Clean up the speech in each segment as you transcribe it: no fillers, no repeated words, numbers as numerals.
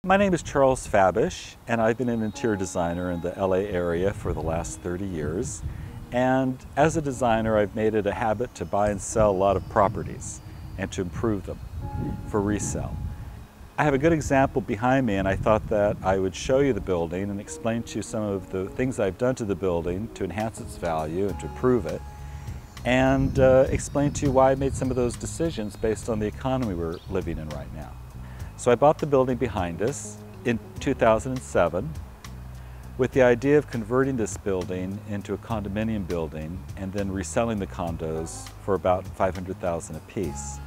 My name is Charles Fabish, and I've been an interior designer in the LA area for the last 30 years. And as a designer, I've made it a habit to buy and sell a lot of properties and to improve them for resale. I have a good example behind me, and I thought that I would show you the building and explain to you some of the things I've done to the building to enhance its value and to improve it, and explain to you why I made some of those decisions based on the economy we're living in right now. So I bought the building behind us in 2007 with the idea of converting this building into a condominium building and then reselling the condos for about $500,000 a piece.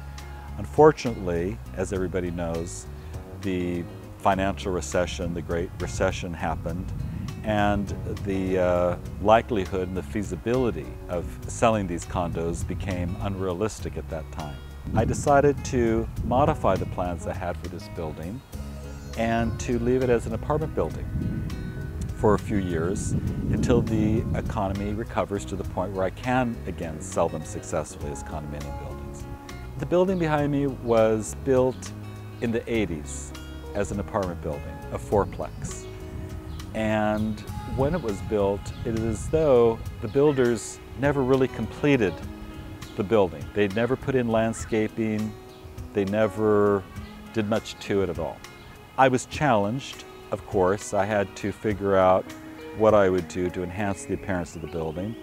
Unfortunately, as everybody knows, the financial recession, the Great Recession happened, and the likelihood and the feasibility of selling these condos became unrealistic at that time. I decided to modify the plans I had for this building and to leave it as an apartment building for a few years until the economy recovers to the point where I can again sell them successfully as condominium buildings. The building behind me was built in the 80s as an apartment building, a four-plex. And when it was built, it is as though the builders never really completed the building. They never put in landscaping. They never did much to it at all. I was challenged, of course. I had to figure out what I would do to enhance the appearance of the building.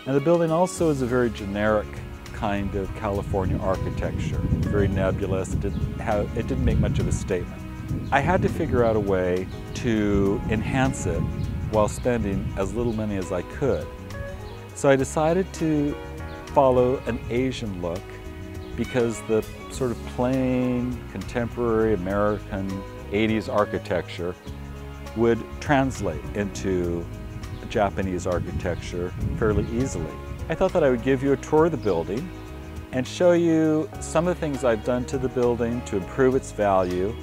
And the building also is a very generic kind of California architecture, very nebulous. It didn't make much of a statement. I had to figure out a way to enhance it while spending as little money as I could. So I decided to follow an Asian look because the sort of plain, contemporary American 80s architecture would translate into Japanese architecture fairly easily. I thought that I would give you a tour of the building and show you some of the things I've done to the building to improve its value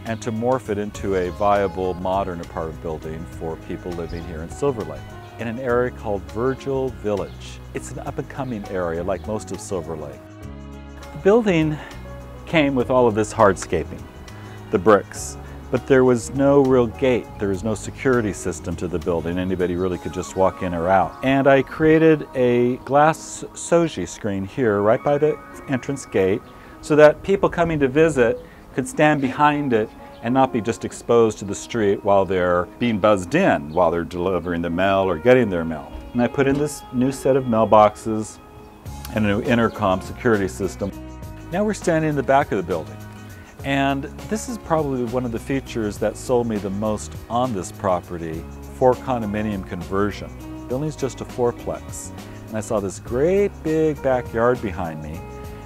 and to morph it into a viable modern apartment building for people living here in Silver Lake, in an area called Virgil Village. It's an up-and-coming area like most of Silver Lake. The building came with all of this hardscaping, the bricks, but there was no real gate. There was no security system to the building. Anybody really could just walk in or out. And I created a glass shoji screen here right by the entrance gate so that people coming to visit could stand behind it and not be just exposed to the street while they're being buzzed in, while they're delivering the mail or getting their mail. And I put in this new set of mailboxes and a new intercom security system. Now we're standing in the back of the building. And this is probably one of the features that sold me the most on this property for condominium conversion. The building's just a four-plex. And I saw this great big backyard behind me.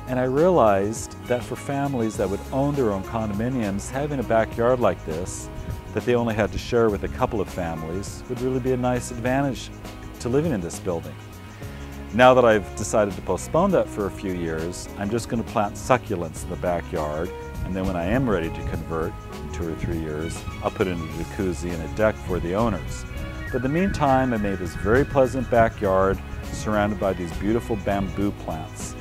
And I realized that for families that would own their own condominiums, having a backyard like this that they only had to share with a couple of families would really be a nice advantage to living in this building. Now that I've decided to postpone that for a few years, I'm just going to plant succulents in the backyard, and then when I am ready to convert in 2 or 3 years, I'll put in a jacuzzi and a deck for the owners. But in the meantime, I made this very pleasant backyard surrounded by these beautiful bamboo plants.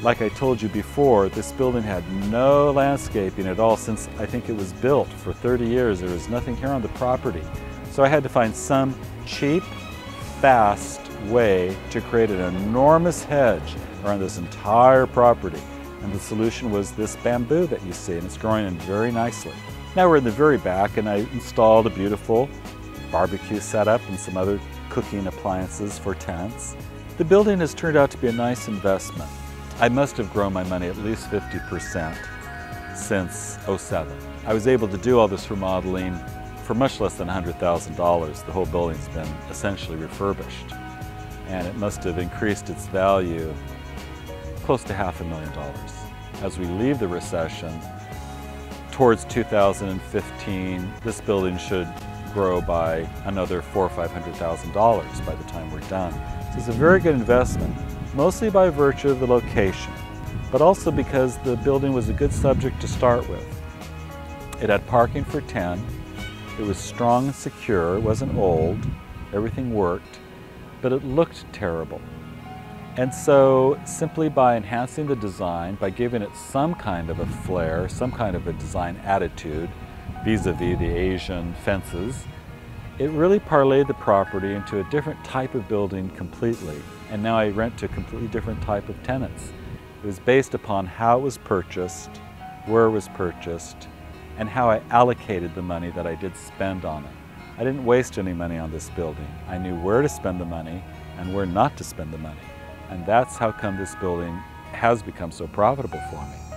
Like I told you before, this building had no landscaping at all since I think it was built. For 30 years, there was nothing here on the property. So I had to find some cheap, fast way to create an enormous hedge around this entire property. And the solution was this bamboo that you see, and it's growing in very nicely. Now we're in the very back, and I installed a beautiful barbecue setup and some other cooking appliances for tenants. The building has turned out to be a nice investment. I must have grown my money at least 50% since '07. I was able to do all this remodeling for much less than $100,000. The whole building's been essentially refurbished, and it must have increased its value close to $500,000. As we leave the recession, towards 2015, this building should grow by another $400,000 or $500,000 by the time we're done. So it's a very good investment, mostly by virtue of the location, but also because the building was a good subject to start with. It had parking for 10, it was strong and secure, it wasn't old, everything worked, but it looked terrible. And so simply by enhancing the design, by giving it some kind of a flair, some kind of a design attitude, vis-a-vis the Asian fences. It really parlayed the property into a different type of building completely, and now I rent to a completely different type of tenants. It was based upon how it was purchased, where it was purchased, and how I allocated the money that I did spend on it. I didn't waste any money on this building. I knew where to spend the money and where not to spend the money. And that's how come this building has become so profitable for me.